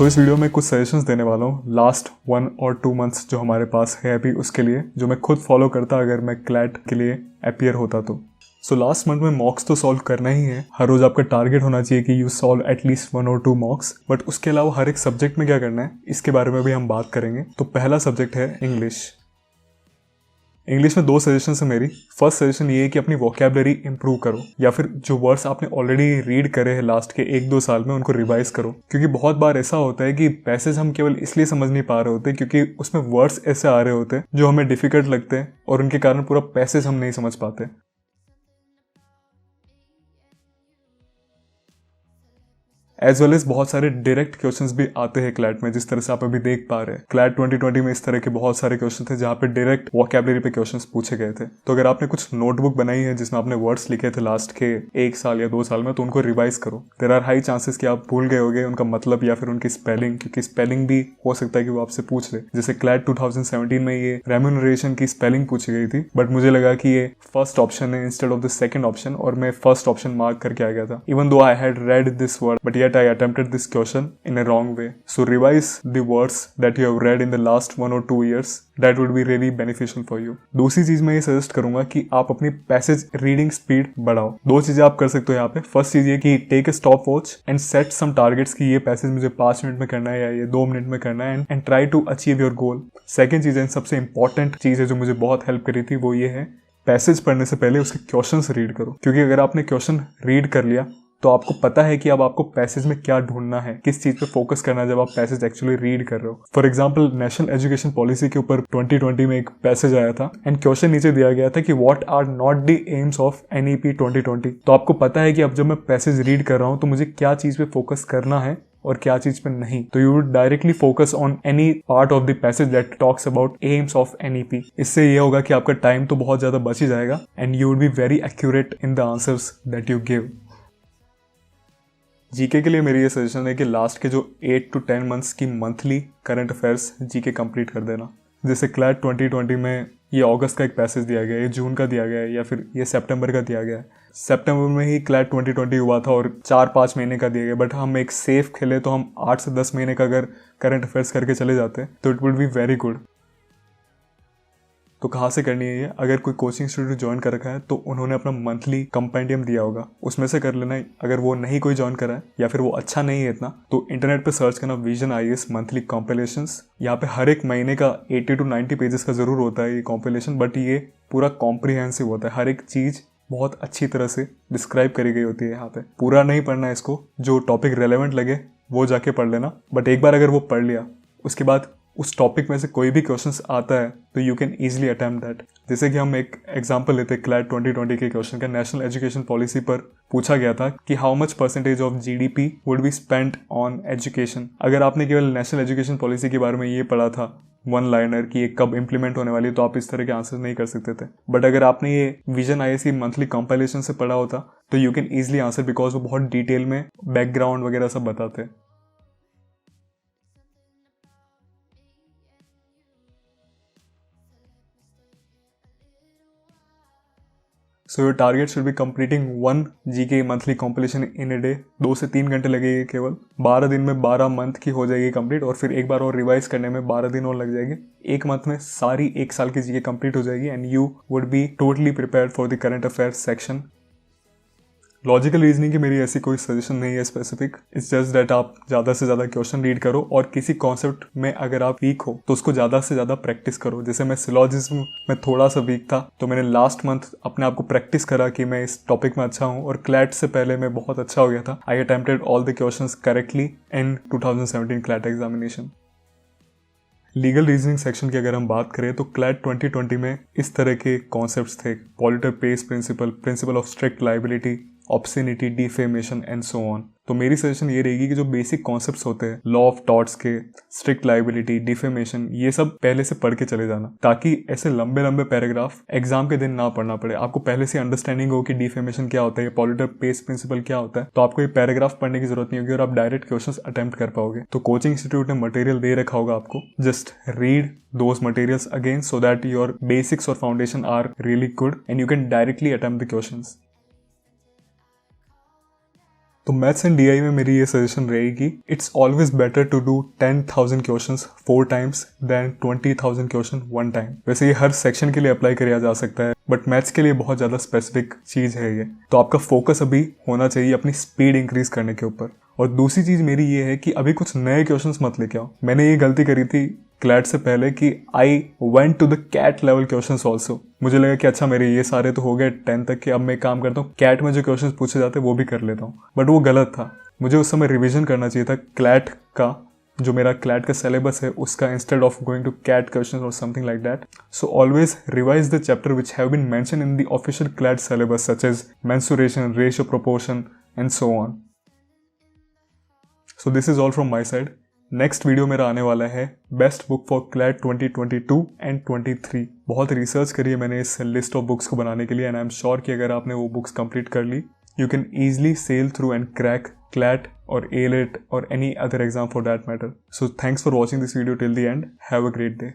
सो इस वीडियो में कुछ सजेशंस देने वाला हूँ लास्ट 1 और 2 मंथ्स जो हमारे पास है अभी उसके लिए, जो मैं खुद फॉलो करता अगर मैं क्लैट के लिए अपीयर होता तो। सो लास्ट मंथ में मॉक्स तो सॉल्व करना ही है। हर रोज आपका टारगेट होना चाहिए कि यू सॉल्व एटलीस्ट 1 और 2 मॉक्स। बट उसके अलावा हर एक सब्जेक्ट में क्या करना है इसके बारे में भी हम बात करेंगे। तो पहला सब्जेक्ट है इंग्लिश। इंग्लिश में 2 सजेशन है मेरी। फर्स्ट सजेशन ये है कि अपनी वोकैबुलरी इंप्रूव करो, या फिर जो वर्ड्स आपने ऑलरेडी रीड करे हैं लास्ट के 1-2 साल में उनको रिवाइज करो। क्योंकि बहुत बार ऐसा होता है कि पैसेज हम केवल इसलिए समझ नहीं पा रहे होते क्योंकि उसमें वर्ड्स ऐसे आ रहे होते हैं जो हमें डिफिकल्ट लगते हैं और उनके कारण पूरा पैसेज हम नहीं समझ पाते। एज वेल एज बहुत सारे डायरेक्ट क्वेश्चंस भी आते हैं क्लैट में, जिस तरह से आप अभी देख पा रहे हैं। क्लैट 2020 में इस तरह के बहुत सारे क्वेश्चन थे जहाँ पे डायरेक्ट वोकैबुलरी पे क्वेश्चंस पूछे गए थे। तो अगर आपने कुछ नोटबुक बनाई है जिसमें आपने वर्ड्स लिखे थे लास्ट के 1 साल या 2 साल में, तो उनको रिवाइज करो। देयर आर हाई चांसेस कि आप भूल गए होंगे उनका मतलब या फिर उनकी स्पेलिंग, क्योंकि स्पेलिंग भी हो सकता है कि वो आपसे पूछ ले। जैसे क्लैट 2017 में ये रेम्यूनरेशन की स्पेलिंग पूछी गई थी, बट मुझे लगा कि ये फर्स्ट ऑप्शन है instead of the second option, और मैं फर्स्ट ऑप्शन मार्क करके आ गया था। Even though I had read this word but yet I attempted this question in a wrong way. So revise the words that you have read in the last 1 or 2 years. That would be really beneficial for you. दूसरी चीज मैं ये suggest करूंगा कि आप अपनी passage reading speed बढ़ाओ। 2 चीजें आप कर सकते हो यहाँ पे। फर्स्ट चीज ये कि take a stopwatch and set some targets कि ये पैसेज मुझे 5 मिनट में करना है या ये 2 मिनट में करना है, and try to achieve your goal. Second चीज है, सबसे इंपॉर्टेंट चीज है जो मुझे बहुत हेल्प करी थी, वो ये है पैसेज पढ़ने से पहले उसके क्वेश्चंस रीड करो। क्योंकि अगर आपने क्वेश्चन रीड कर लिया तो आपको पता है कि अब आपको पैसेज में क्या ढूंढना है, किस चीज पे फोकस करना है जब आप पैसेज एक्चुअली रीड कर रहे हो। For example national education policy के ऊपर 2020 में एक पैसेज आया था एंड क्वेश्चन नीचे दिया गया था कि what are not the aims of NEP 2020। तो आपको पता है कि अब जब मैं पैसेज रीड कर रहा हूं तो मुझे क्या चीज पे फोकस करना है और क्या चीज पे नहीं। तो you would directly focus on any part of the passage that talks about AIIMS of NEP. इससे ये होगा कि आपका टाइम तो बहुत ज्यादा बच ही जाएगा and you would be very accurate in the answers that you give. GK के लिए मेरी ये सजेशन है कि लास्ट के जो 8 to 10 मंथ्स की monthly current affairs GK complete कर देना। जैसे क्लैट 2020 में ये अगस्त का एक पैसेज दिया गया है, ये जून का दिया गया है, या फिर ये सितंबर का दिया गया है। सितंबर में ही क्लैट 2020 हुआ था और 4-5 महीने का दिया गया। बट हम एक सेफ खेले तो हम 8 से 10 महीने का अगर करंट अफेयर्स करके चले जाते तो it would be very good. तो कहाँ से करनी है ये? अगर कोई कोचिंग इंस्टीट्यूट ज्वाइन कर रखा है तो उन्होंने अपना मंथली कंपेंडियम दिया होगा, उसमें से कर लेना है। अगर वो नहीं कोई ज्वाइन करा है या फिर वो अच्छा नहीं है इतना, तो इंटरनेट पे सर्च करना विजन आईएएस मंथली कॉम्पिलेशंस। यहाँ पे हर एक महीने का 80 to 90 पेजेस का जरूर होता है ये कॉम्पिलेशन, बट ये पूरा कॉम्प्रिहेंसिव होता है। हर एक चीज बहुत अच्छी तरह से डिस्क्राइब करी गई होती है यहाँ पे। पूरा नहीं पढ़ना है इसको, जो टॉपिक रेलेवेंट लगे वो जाके पढ़ लेना। बट एक बार अगर वो पढ़ लिया उसके बाद उस टॉपिक में से कोई भी क्वेश्चंस आता है तो you can easily attempt that. जैसे कि हम एक एग्जांपल लेते हैं क्लैट 2020 के क्वेश्चन का। नेशनल एजुकेशन पॉलिसी पर पूछा गया था कि how much percentage of GDP would be spent on education. अगर आपने केवल नेशनल एजुकेशन पॉलिसी के बारे में ये पढ़ा था वन लाइनर कि ये कब इंप्लीमेंट होने वाली, तो आप इस तरह के आंसर नहीं कर सकते थे। बट अगर आपने ये विजन आईएएस की मंथली कंपाइलेशन से पढ़ा होता तो you can easily answer, because वो बहुत डिटेल में बैकग्राउंड वगैरह सब बताते हैं। So your target should be completing 1 GK monthly compilation in a day. 2 से 3 घंटे लगेगी केवल। 12 दिन में 12 मंथ की हो जाएगी कंप्लीट, और फिर एक बार और रिवाइज करने में 12 दिन और लग जाएंगे। 1 मंथ में सारी 1 साल की जीके कंप्लीट हो जाएगी and you would be totally prepared for the current affairs section. Logical reasoning की मेरी ऐसी कोई सजेशन नहीं है स्पेसिफिक। इट्स जस्ट दैट आप ज़्यादा से ज़्यादा क्वेश्चन रीड करो, और किसी कॉन्सेप्ट में अगर आप वीक हो तो उसको ज़्यादा से ज़्यादा प्रैक्टिस करो। जैसे मैं सिलॉजिज्म में थोड़ा सा वीक था, तो मैंने लास्ट मंथ अपने आप को प्रैक्टिस करा कि मैं इस टॉपिक में अच्छा हूँ, और क्लैट से पहले मैं बहुत अच्छा हो गया था। आई attempted all the questions correctly in 2017 CLAT examination. Legal reasoning section की अगर हम बात करें तो क्लैट 2020 में इस तरह के कॉन्सेप्ट्स थे: polluter pays principle, principle of strict liability, obscenity, defamation and so on. तो मेरी सजेशन ये रहेगी कि जो बेसिक कॉन्सेप्ट्स होते हैं लॉ ऑफ टॉर्ट्स के, स्ट्रिक्ट लाइबिलिटी, डिफेमेशन, ये सब पहले से पढ़ के चले जाना, ताकि ऐसे लंबे लंबे पैराग्राफ एग्जाम के दिन ना पढ़ना पड़े। आपको पहले से अंडरस्टैंडिंग हो कि डिफेमेशन क्या होता है, पॉलिटर पेस प्रिंसिपल क्या होता है, तो आपको ये पैराग्राफ पढ़ने की जरूरत नहीं होगी और आप डायरेक्ट क्वेश्चंस अटेम्प्ट कर पाओगे। तो कोचिंग इंस्टीट्यूट ने मटेरियल दे रखा होगा आपको, just read those materials again so that your basics or foundation are really good and you can directly attempt the questions. तो मैथ्स एंड डीआई में मेरी ये सजेशन रहेगी, it's always better to do 10,000 questions 4 times than 20,000 question 1 time. वैसे ये हर section के लिए apply किया जा सकता है, बट मैथ्स के लिए बहुत ज़्यादा स्पेसिफिक चीज़ है ये। तो आपका फोकस अभी होना चाहिए अपनी स्पीड इंक्रीज करने के ऊपर। और दूसरी चीज़ मेरी ये है कि अभी कुछ नए क्वेश्चंस मत लेके आओ। मैंने ये गलती करी थी क्लैट से पहले कि I went to the CAT level questions also. मुझे लगा कि अच्छा मेरे ये सारे तो हो गए 10 तक के, अब मैं काम करता हूँ कैट में जो क्वेश्चंस पूछे जाते हैं वो भी कर लेता हूँ। बट वो गलत था, मुझे उस समय रिविजन करना चाहिए था क्लैट का, जो मेरा क्लैट का सिलेबस है उसका, instead of going to CAT questions और something like that. So always revise the chapter which have been mention in the official CLAT syllabus such as mensuration, ratio, proportion and so on. So this is all from my side. Next video मेरा आने वाला है best book for CLAT 2022 and 23। बहुत research करी है मैंने इस list of books को बनाने के लिए, एंड आई एम श्योर कि अगर आपने वो बुक्स कंप्लीट कर ली, you can easily sail through and crack CLAT or ALET or any other exam for that matter. So thanks for watching this video till the end. Have a great day.